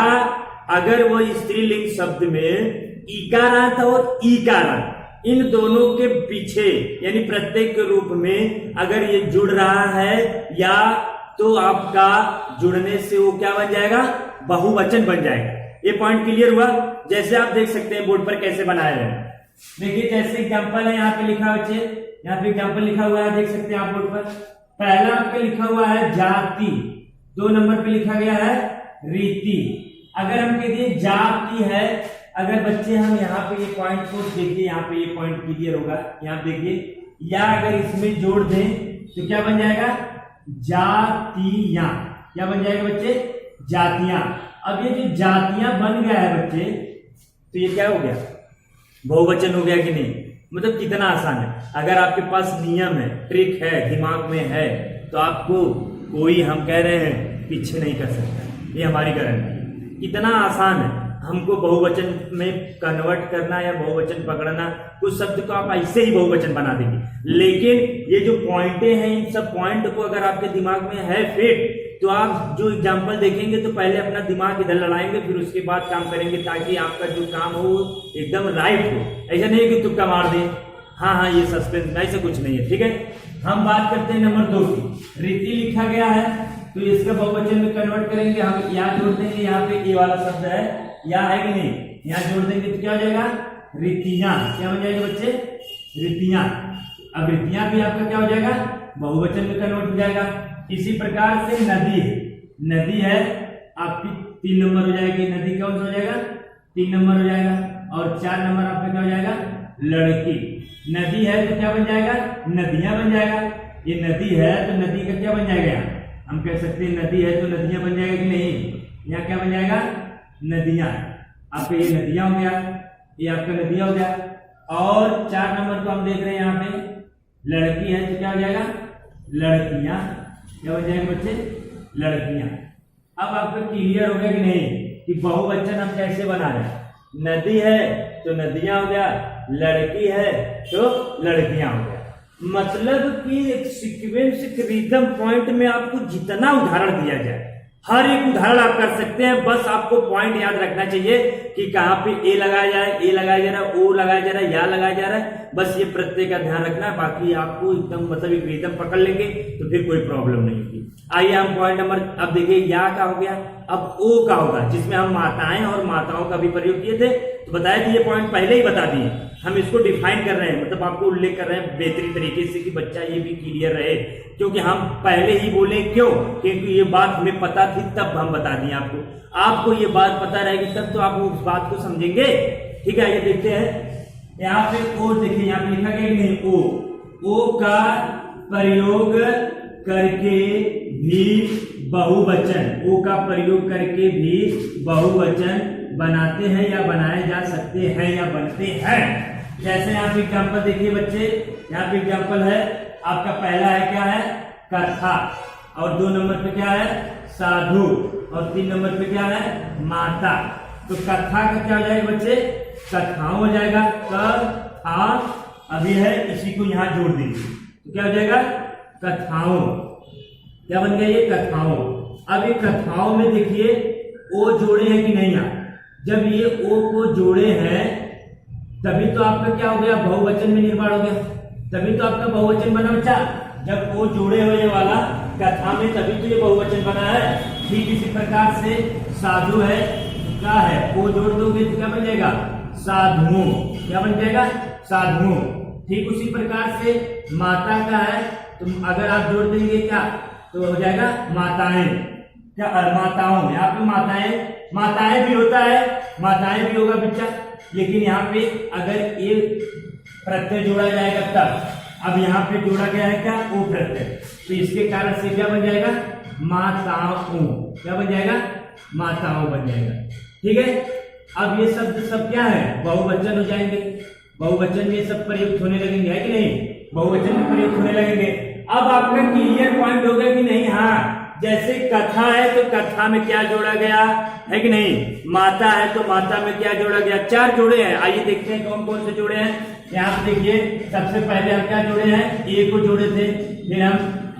Speaker 1: अगर वो स्त्रीलिंग शब्द में इकारांत और ईकारांत इन दोनों के पीछे यानी प्रत्यय के रूप में अगर ये जुड़ रहा है या, तो आपका जुड़ने से वो क्या बन जाएगा, बहुवचन बन जाएगा। ये पॉइंट क्लियर हुआ। जैसे आप देख सकते हैं बोर्ड पर कैसे बनाए हैं, देखिए जैसे एग्जांपल है, यहाँ पे लिखा है बच्चे, यहाँ पे एग्जांपल लिखा हुआ है, देख सकते हैं आप बोर्ड पर। पहला आपका लिखा हुआ है जाति, 2 नंबर पे लिखा गया है रीति। अगर हम कहते जाति है, अगर बच्चे हम यहाँ पे ये पॉइंट को देखिए, यहाँ पे ये पॉइंट क्लियर होगा, यहाँ देखिए, या अगर इसमें जोड़ दें तो क्या बन जाएगा, जातियां। क्या बन जाएगा बच्चे, जातियां। अब ये जो जातियां बन गया है बच्चे, तो ये क्या हो गया, बहुवचन हो गया कि नहीं। मतलब कितना आसान है। अगर आपके पास नियम है, ट्रिक है, दिमाग में है, तो आपको कोई हम कह रहे हैं पीछे नहीं कर सकता, ये हमारी गारंटी है। कितना आसान है, हमको बहुवचन में कन्वर्ट करना या बहुवचन पकड़ना, कुछ शब्द को आप ऐसे ही बहुवचन बना देंगे। लेकिन ये जो पॉइंटें हैं, इन सब पॉइंट को अगर आपके दिमाग में है फिट, तो आप जो एग्जाम्पल देखेंगे तो पहले अपना दिमाग इधर लड़ाएंगे, फिर उसके बाद काम करेंगे, ताकि आपका जो काम हो एकदम राइट हो। ऐसा नहीं है कि तुक्का मार दे, हाँ ये सस्पेंस, ऐसा कुछ नहीं है। ठीक है, हम बात करते हैं नंबर 2 की। रीति लिखा गया है तो इसका बहुवचन में कन्वर्ट करेंगे, हम यहाँ जोड़ देंगे, यहाँ पे ए वाला शब्द है, यहाँ है कि नहीं, यहाँ जोड़ देंगे तो क्या हो जाएगा, रीतियां। क्या बन जाएगा बच्चे, रीतियां। अब रीतियां भी आपका क्या हो जाएगा, बहुवचन में कन्वर्ट हो जाएगा। इसी प्रकार से नदी है, नदी है आपकी 3 नंबर हो जाएगी, नदी कौन सा हो जाएगा, 3 नंबर हो जाएगा। और 4 नंबर आपका क्या हो जाएगा, लड़की। नदी है तो क्या बन जाएगा, नदियां बन जाएगा। ये नदी है तो नदी का क्या बन जाएगा, यहाँ हम कह सकते हैं नदी है तो नदियां बन जाएगा कि नहीं, यहाँ क्या बन जाएगा, नदियां। आपका ये नदियां हो गया, ये आपका नदियां हो गया। और 4 नंबर को हम देख रहे हैं यहाँ पे लड़की है तो क्या हो जाएगा, लड़कियां। क्या हो जाएगा बच्चे, लड़कियां। अब आपको क्लियर हो गया कि नहीं कि बहुवचन हम कैसे बना रहे हैं। नदी है तो नदियां हो गया, लड़की है तो लड़कियां हो गया। मतलब कि एक सीक्वेंस, एक रिदम पॉइंट में आपको जितना उदाहरण दिया जाए, हर एक उदाहरण आप कर सकते हैं। बस आपको पॉइंट याद रखना चाहिए कि कहाँ पे ए लगाया जा रहा है, ए लगाया जा रहा है, ओ लगाया जा रहा है, या लगाया जा रहा है। बस ये प्रत्यय का ध्यान रखना है, बाकी आपको एकदम मतलब एक रिदम पकड़ लेंगे तो फिर कोई प्रॉब्लम नहीं होगी। आइए हम पॉइंट नंबर, अब देखिए या का हो गया, अब ओ का होगा, जिसमें हम माताएं और माताओं का भी प्रयोग किए थे, तो बताया कि ये पॉइंट पहले ही बता दिए। हम इसको डिफाइन कर रहे हैं, मतलब आपको उल्लेख कर रहे हैं बेहतरीन तरीके से कि बच्चा ये भी क्लियर रहे, क्योंकि हम पहले ही बोले। क्यों, क्योंकि ये बात हमें पता थी तब हम बता दिए आपको। आपको ये बात पता रहेगी तब तो आप उस बात को समझेंगे। ठीक है, ये देखते हैं यहाँ पे ओ, देखिए यहाँ पे लिखा गया नहीं, ओ का प्रयोग करके भी बहुवचन, ओ का प्रयोग करके भी बहुवचन बनाते हैं या बनाए जा सकते हैं या बनते हैं। जैसे यहाँ पे एग्जाम्पल देखिए बच्चे, यहाँ पे एग्जाम्पल है आपका, पहला है क्या है, कथा, और 2 नंबर पे क्या है, साधु, और 3 नंबर पे क्या है, माता। तो कथा का क्या हो जाएगा बच्चे, कथाओं हो जाएगा, कथा अभी है, इसी को यहाँ जोड़ दीजिए तो क्या हो जाएगा, कथाओं। क्या बन गया ये, कथाओं। अब ये कथाओं में देखिए ओ जोड़े हैं कि नहीं, आप जब ये ओ को जोड़े हैं तभी तो आपका क्या हो गया, बहुवचन में निर्माण हो गया, तभी तो आपका बहुवचन बना बच्चा। जब ओ जोड़े हुए वाला कथा में, तभी तो ये बहुवचन बना है। ठीक इसी प्रकार से साधु है, क्या है, ओ जोड़ दोगे तो क्या बन जाएगा, साधुओं। क्या बन जाएगा, साधुओं। ठीक उसी प्रकार से माता का है, तो अगर आप जोड़ देंगे क्या तो हो जाएगा माताएं। क्या, माताओं, यहाँ पे माताएं, माताएं भी होता है, माताएं भी होगा बच्चा, लेकिन यहाँ पे अगर ये प्रत्यय जोड़ा जाएगा तब। अब यहाँ पे जोड़ा गया है क्या, ओ प्रत्यय, तो इसके कारण से क्या बन जाएगा, माताओं। क्या बन जाएगा, माताओं बन जाएगा। ठीक है, अब ये शब्द सब क्या है, बहुवचन हो जाएंगे, बहुवचन में सब प्रयुक्त होने लगेंगे, है कि नहीं, बहुवचन में प्रयुक्त होने लगेंगे। अब आपका क्लियर पॉइंट हो गया कि नहीं, हाँ जैसे कथा है तो कथा में क्या जोड़ा गया है कि नहीं, माता है तो माता में क्या जोड़ा गया, 4 जोड़े हैं। आइए देखते हैं कौन कौन से जोड़े हैं। यहाँ पे देखिए सबसे पहले हम क्या जोड़े हैं, ए को जोड़े थे, फिर हम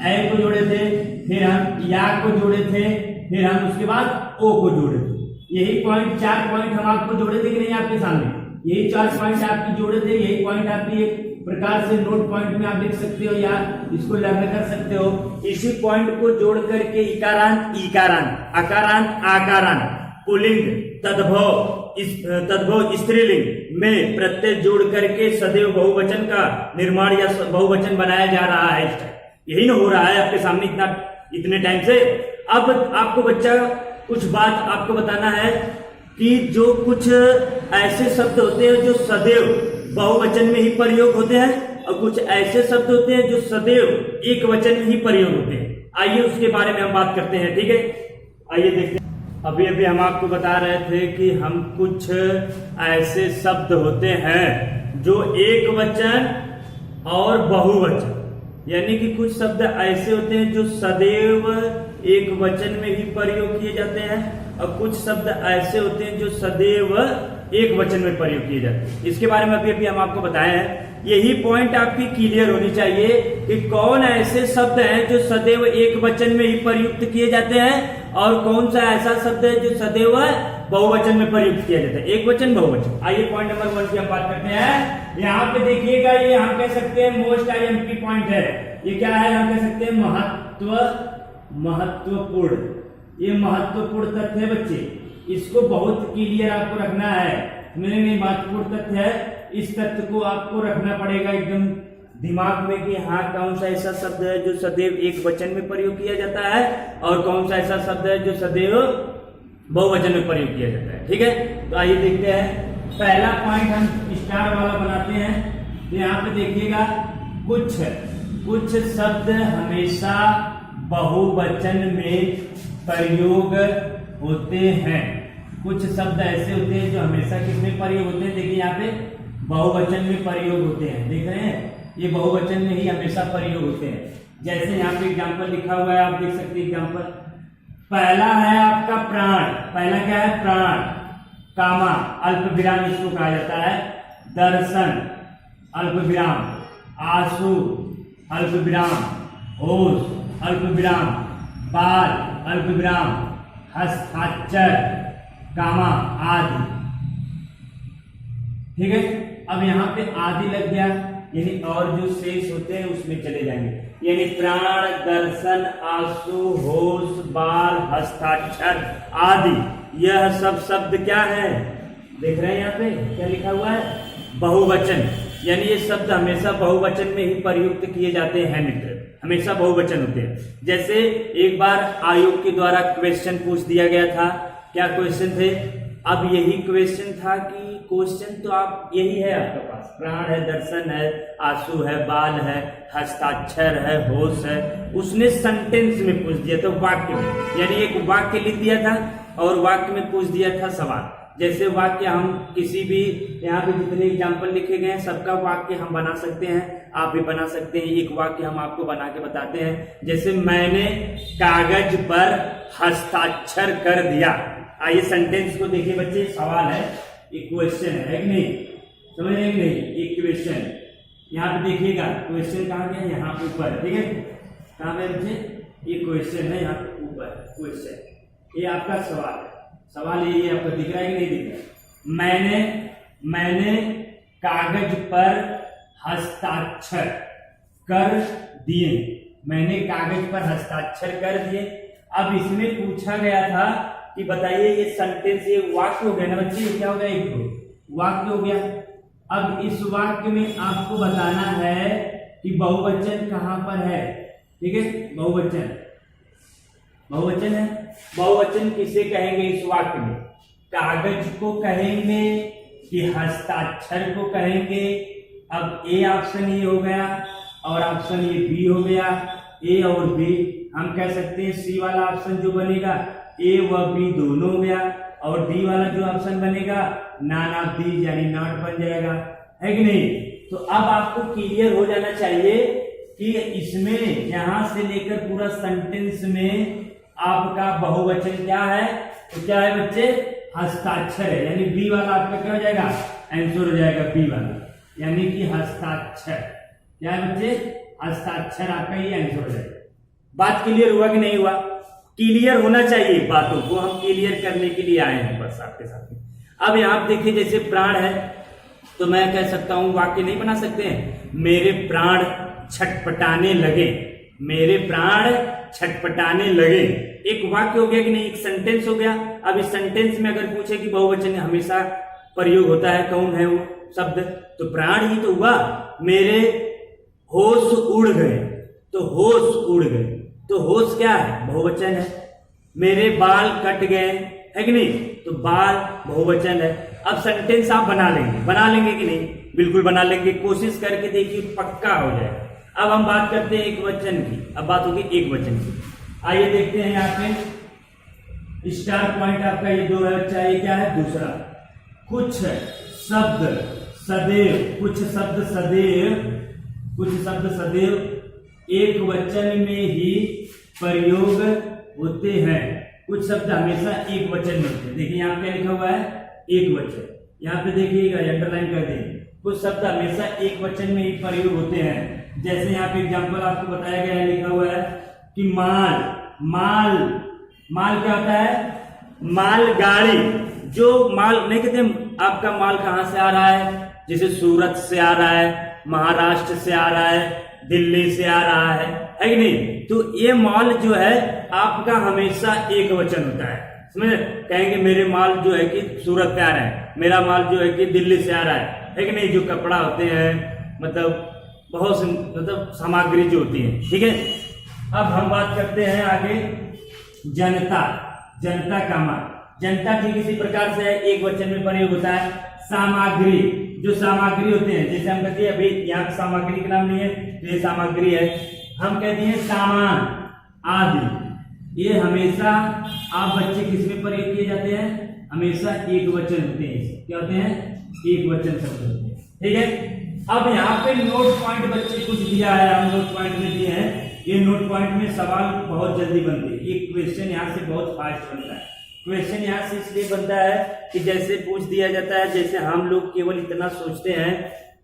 Speaker 1: ए को जोड़े थे, फिर हम या को जोड़े थे, फिर हम उसके बाद ओ को जोड़े थे। यही पॉइंट, 4 पॉइंट हम आपको जोड़े थे कि नहीं आपके सामने, यही 4 पॉइंट आपकी जोड़े थे। यही पॉइंट आपकी एक प्रकार से नोट पॉइंट में आप लिख सकते हो या इसको लर्न कर सकते हो। इसी पॉइंट को जोड़ करके इकारांत ईकारांत, अकारांत आकारांत, पुल्लिंग तद्भव स्त्रीलिंग में प्रत्यय जोड़ करके सदैव बहुवचन का निर्माण या बहुवचन बनाया जा रहा है। यही ना हो रहा है आपके सामने इतने टाइम से। अब आपको बच्चा कुछ बात आपको बताना है कि जो कुछ ऐसे शब्द होते हैं जो सदैव बहुवचन में ही प्रयोग होते हैं, और कुछ ऐसे शब्द होते हैं जो सदैव एक वचन में ही प्रयोग होते हैं। आइए उसके बारे में हम बात करते हैं। ठीक है, आइए देखते हैं। अभी अभी हम आपको बता रहे थे कि हम कुछ ऐसे शब्द होते हैं जो एक वचन और बहुवचन, यानी कि कुछ शब्द ऐसे होते हैं जो सदैव एक वचन में ही प्रयोग किए जाते हैं, और कुछ शब्द ऐसे होते हैं जो सदैव एक वचन में प्रयोग किए जाते हैं। इसके बारे में अभी हम आपको बताए हैं। यही पॉइंट आपकी क्लियर होनी चाहिए कि कौन ऐसे शब्द हैं जो सदैव एक वचन में ही प्रयुक्त किए जाते हैं और कौन सा ऐसा शब्द है जो सदैव बहुवचन में प्रयुक्त किया जाता है, एक वचन बहुवचन। आइए पॉइंट नंबर 1 की हम बात करते हैं। यहाँ पे देखिएगा, ये हम कह सकते हैं मोस्ट आईएमपी पॉइंट है। ये क्या है, हम कह सकते हैं महत्वपूर्ण। ये महत्वपूर्ण तथ्य है बच्चे, इसको बहुत क्लियर आपको रखना है। मेरे में महत्वपूर्ण तथ्य है, इस तथ्य को आपको रखना पड़ेगा एकदम दिमाग में कि हाँ कौन सा ऐसा शब्द है जो सदैव एक वचन में प्रयोग किया जाता है और कौन सा ऐसा शब्द है जो सदैव बहुवचन में प्रयोग किया जाता है। ठीक है, तो आइए देखते हैं। पहला पॉइंट हम स्टार वाला बनाते हैं। तो यहाँ पे देखिएगा, कुछ शब्द हमेशा बहुवचन में प्रयोग होते हैं। कुछ शब्द ऐसे होते हैं जो हमेशा किसमें प्रयोग होते हैं, देखिए यहाँ पे बहुवचन में प्रयोग होते हैं। देख रहे हैं, ये बहुवचन में ही हमेशा प्रयोग होते हैं। जैसे यहाँ पे एग्जाम्पल लिखा हुआ है, आप देख सकते हैं एग्जाम्पल। पहला है आपका प्राण। पहला क्या है, प्राण, कामा अल्प विराम इसको कहा जाता है। दर्शन अल्प विराम, आंसू अल्प विराम, होश अल्प विराम, बाल अल्प विराम, हस्ताक्षर कामा आदि। ठीक है, अब यहाँ पे आदि लग गया, यानी और जो शेष होते हैं उसमें चले जाएंगे। यानी प्राण, दर्शन, आंसू, होश, बाल, हस्ताक्षर आदि, यह सब शब्द क्या है, देख रहे हैं यहाँ पे क्या लिखा हुआ है, बहुवचन। यानी ये शब्द हमेशा बहुवचन में ही प्रयुक्त किए जाते हैं मित्र, हमेशा बहुवचन होते हैं। जैसे एक बार आयोग के द्वारा क्वेश्चन पूछ दिया गया था। क्या क्वेश्चन थे, अब यही क्वेश्चन था कि क्वेश्चन तो आप यही है आपके पास, प्राण है, दर्शन है, आंसू है, बाल है, हस्ताक्षर है, होश है। उसने सेंटेंस में पूछ दिया था, वाक्य में, यानी एक वाक्य लिख दिया था और वाक्य में पूछ दिया था सवाल। जैसे वाक्य हम किसी भी, यहाँ पे जितने एग्जाम्पल लिखे गए हैं सबका वाक्य हम बना सकते हैं, आप भी बना सकते हैं। एक वाक्य हम आपको बना के बताते हैं। जैसे मैंने कागज पर हस्ताक्षर कर दिया। आइए सेंटेंस को देखिए बच्चे, सवाल है, एक क्वेश्चन है कि नहीं, समझ रहे कि नहीं, एक क्वेश्चन। यहाँ पे देखिएगा क्वेश्चन कहाँ गया, यहाँ पे ऊपर। ठीक है, कहाँ पे बच्चे, ये क्वेश्चन है यहाँ पे ऊपर, क्वेश्चन, ये आपका सवाल है। सवाल ये आपको दिख रहा है कि नहीं दिख रहा है, मैंने कागज पर हस्ताक्षर कर दिए। मैंने कागज पर हस्ताक्षर कर दिए। अब इसमें पूछा गया था कि बताइए ये सेंटेंस, ये वाक्य हो गया ना बच्चे, ये क्या हो गया, एक वाक्य हो गया। अब इस वाक्य में आपको बताना है कि बहुवचन कहां पर है। ठीक है, बहुवचन है। बहुवचन किसे कहेंगे इस वाक्य में, कागज को कहेंगे कि हस्ताक्षर को कहेंगे। अब ए ऑप्शन ये हो गया और ऑप्शन ये बी हो गया। ए और बी हम कह सकते हैं, सी वाला ऑप्शन जो बनेगा ए व बी दोनों हो गया, और डी वाला जो ऑप्शन बनेगा नॉन ऑफ दीज यानी नॉट बन जाएगा, है कि नहीं। तो अब आपको क्लियर हो जाना चाहिए कि इसमें यहां से लेकर पूरा सेंटेंस में आपका बहुवचन क्या है। तो क्या है बच्चे, हस्ताक्षर है, यानी बी वाला आपका क्या हो जाएगा, आंसर हो जाएगा बी वाला, यानी कि हस्ताक्षर। क्या है बच्चे, हस्ताक्षर आपका ये आंसर हो जाएगा। बात क्लियर हुआ कि नहीं हुआ, क्लियर होना चाहिए, बातों को हम क्लियर करने के लिए आए हैं बस आपके साथ। अब यहाँ देखिए, जैसे प्राण है तो मैं कह सकता हूं, वाक्य नहीं बना सकते हैं, मेरे प्राण छटपटाने लगे, मेरे प्राण छटपटाने लगे। एक वाक्य हो गया कि नहीं, एक सेंटेंस हो गया। अब इस सेंटेंस में अगर पूछे कि बहुवचन हमेशा प्रयोग होता है, कौन है वो शब्द, तो प्राण ही तो हुआ। मेरे होश उड़ गए, तो होश उड़ गए, तो होश क्या है, बहुवचन है। मेरे बाल कट गए, है कि नहीं, तो बाल बहुवचन है। अब सेंटेंस आप बना लेंगे कि नहीं, बिल्कुल बना लेंगे, कोशिश करके देखिए, पक्का हो जाएगा। अब हम बात करते हैं एक वचन की, अब बात होगी एक वचन की। आइए देखते हैं, यहाँ पे स्टार पॉइंट आपका ये दो है बच्चा, ये क्या है, दूसरा। कुछ शब्द सदैव एक वचन में ही प्रयोग होते हैं। कुछ शब्द हमेशा एक वचन में होते हैं। देखिए यहाँ क्या लिखा हुआ है, एक वचन। यहाँ पे देखिएगा, अंडरलाइन कर दें, कुछ शब्द हमेशा एक वचन में ही प्रयोग होते हैं। जैसे यहाँ पे एग्जाम्पल आपको बताया गया है, लिखा हुआ है कि माल, माल, माल क्या होता है, माल गाड़ी। जो माल नहीं कहते, आपका माल कहाँ से आ रहा है, जैसे सूरत से आ रहा है, महाराष्ट्र से आ रहा है, दिल्ली से आ रहा है कि नहीं। तो ये माल जो है आपका हमेशा एक वचन होता है, समझ। कहेंगे मेरे माल जो है कि सूरत से आ रहा है, मेरा माल जो है कि दिल्ली से आ रहा है कि नहीं। जो कपड़ा होते हैं, मतलब बहुत मतलब सामग्री जो होती है, ठीक है। अब हम बात करते हैं आगे, जनता, जनता का माल। जनता ठीक इसी प्रकार से एक वचन में प्रयोग होता है। सामग्री, जो सामग्री होते हैं, जैसे हम कहते हैं अभी यहाँ सामग्री का नाम नहीं है, तो ये सामग्री है, हम कहते हैं सामान आदि। ये हमेशा आप बच्चे किस में प्रयोग किए जाते हैं, हमेशा एक वचन होते हैं। क्या होते हैं, एक वचन शब्द होते हैं, ठीक है। अब यहाँ पे नोट पॉइंट बच्चे कुछ दिया है, हम नोट पॉइंट में दिए हैं। ये नोट पॉइंट में सवाल बहुत जल्दी बनते हैं। ये क्वेश्चन यहाँ से बहुत फास्ट बनता है। क्वेश्चन यहाँ से इसलिए बनता है कि जैसे पूछ दिया जाता है, जैसे हम लोग केवल इतना सोचते हैं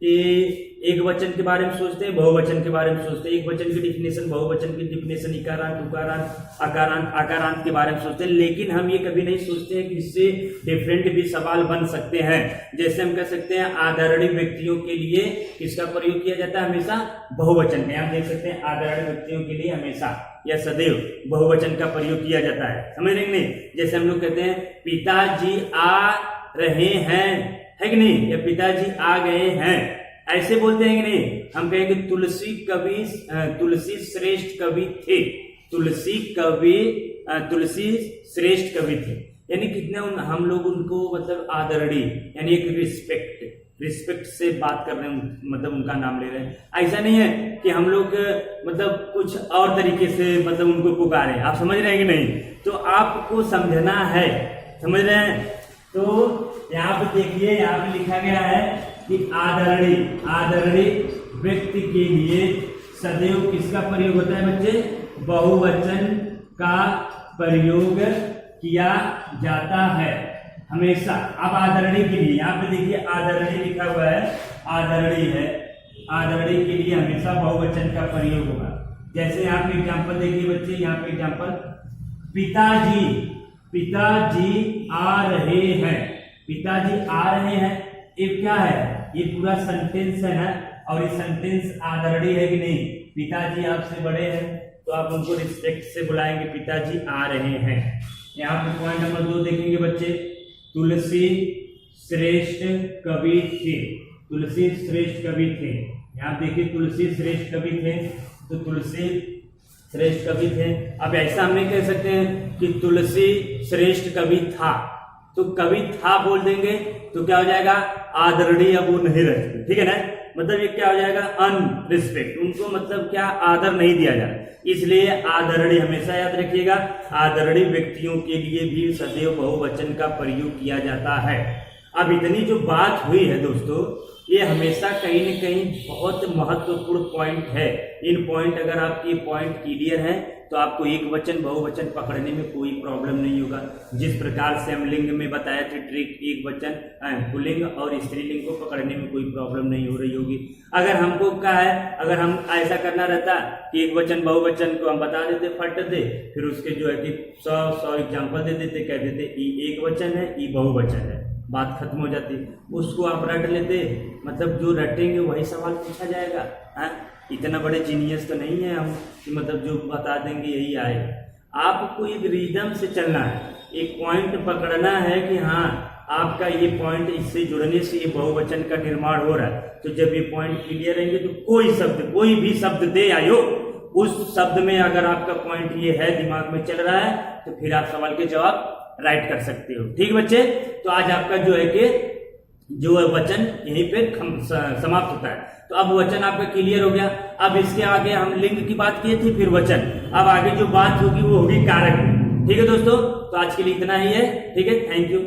Speaker 1: कि एक वचन के बारे में सोचते हैं, बहुवचन के बारे में सोचते हैं। एक वचन की डिफिनेशन, बहुवचन की डिफिनेशन, इकारांत, उकारांत, आकारांत, आकारांत के बारे में सोचते हैं। लेकिन हम ये कभी नहीं सोचते हैं कि इससे डिफरेंट भी सवाल बन सकते हैं। जैसे हम कह सकते हैं आदरणीय व्यक्तियों के लिए किसका प्रयोग किया जाता है, हमेशा बहुवचन में। आप देख सकते हैं आदरणीय व्यक्तियों के लिए हमेशा या सदैव बहुवचन का प्रयोग किया जाता है, समझ रहे नहीं। जैसे हम लोग कहते हैं पिताजी आ रहे हैं, है कि नहीं, या पिताजी आ गए हैं, ऐसे बोलते हैं कि नहीं। हम कहेंगे तुलसी कवि, तुलसी श्रेष्ठ कवि थे, तुलसी कवि, तुलसी श्रेष्ठ कवि थे। यानी कितने हम लोग उनको मतलब आदरणीय, यानी एक रिस्पेक्ट, रिस्पेक्ट से बात कर रहे हैं, मतलब उनका नाम ले रहे हैं। ऐसा नहीं है कि हम लोग मतलब कुछ और तरीके से मतलब उनको पुकारें। आप समझ रहे हैं कि नहीं, तो आपको समझना है, समझ रहे हैं। तो यहाँ पे देखिए, यहाँ पे लिखा गया है कि आदरणीय, आदरणीय व्यक्ति के लिए सदैव किसका प्रयोग होता है बच्चे, बहुवचन का प्रयोग किया जाता है हमेशा। अब आदरणीय के लिए यहाँ पे देखिए आदरणीय लिखा हुआ है, आदरणीय है, आदरणीय के लिए हमेशा बहुवचन का प्रयोग होगा। जैसे यहाँ पे एग्जाम्पल देखिए बच्चे, यहाँ पे एग्जाम्पल, पिताजी, पिताजी आ रहे हैं, पिताजी आ रहे हैं, ये क्या है, ये पूरा सेंटेंस है ना। और ये सेंटेंस आदरणीय है कि नहीं। पिताजी आपसे बड़े हैं तो आप उनको रिस्पेक्ट से बुलाएंगे, पिताजी आ रहे हैं। यहाँ पे पॉइंट नंबर 2 देखेंगे बच्चे, तुलसी श्रेष्ठ कवि थे, तुलसी श्रेष्ठ कवि थे। यहाँ देखिए तुलसी श्रेष्ठ कवि थे, तो तुलसी श्रेष्ठ कवि थे। अब ऐसा हम नहीं कह सकते हैं कि तुलसी श्रेष्ठ कवि था, तो कवि था बोल देंगे तो क्या हो जाएगा, आदरणीय, अब वो नहीं रहते, ठीक है ना। मतलब ये क्या हो जाएगा, अनरिस्पेक्ट, उनको मतलब क्या, आदर नहीं दिया जाए। इसलिए आदरणीय हमेशा याद रखिएगा, आदरणीय व्यक्तियों के लिए भी सदैव बहुवचन का प्रयोग किया जाता है। अब इतनी जो बात हुई है दोस्तों, ये हमेशा कहीं न कहीं बहुत महत्वपूर्ण पॉइंट है। इन पॉइंट, अगर आपके पॉइंट क्लियर है तो आपको एक वचन बहुवचन पकड़ने में कोई प्रॉब्लम नहीं होगा। जिस प्रकार से हम लिंग में बताए थे ट्रिक, एक वचन पुल्लिंग और स्त्रीलिंग को पकड़ने में कोई प्रॉब्लम नहीं हो रही होगी। अगर हमको क्या है, अगर हम ऐसा करना रहता कि एक वचन बहुवचन को हम बता देते फट दे, फिर उसके जो है कि 100 एग्जाम्पल दे देते, कह देते ई एक वचन है, ई बहुवचन है, बात खत्म हो जाती। उसको आप रट लेते, मतलब जो रटेंगे वही सवाल पूछा जाएगा। इतना बड़े जीनियस तो नहीं है हम कि मतलब जो बता देंगे यही आएगा। आपको एक रिदम से चलना है, एक पॉइंट पकड़ना है कि हाँ आपका ये पॉइंट, इससे जुड़ने से ये बहुवचन का निर्माण हो रहा है। तो जब ये पॉइंट क्लियर रहेंगे तो कोई शब्द, कोई भी शब्द दे आयो, उस शब्द में अगर आपका पॉइंट ये है, दिमाग में चल रहा है, तो फिर आप सवाल के जवाब राइट कर सकते हो। ठीक बच्चे, तो आज आपका जो है कि जो वचन यहीं पे समाप्त होता है। तो अब वचन आपका क्लियर हो गया। अब इसके आगे हम लिंग की बात किए थे, फिर वचन। अब आगे जो बात होगी वो होगी कारक। ठीक है दोस्तों, तो आज के लिए इतना ही है। ठीक है, थैंक यू।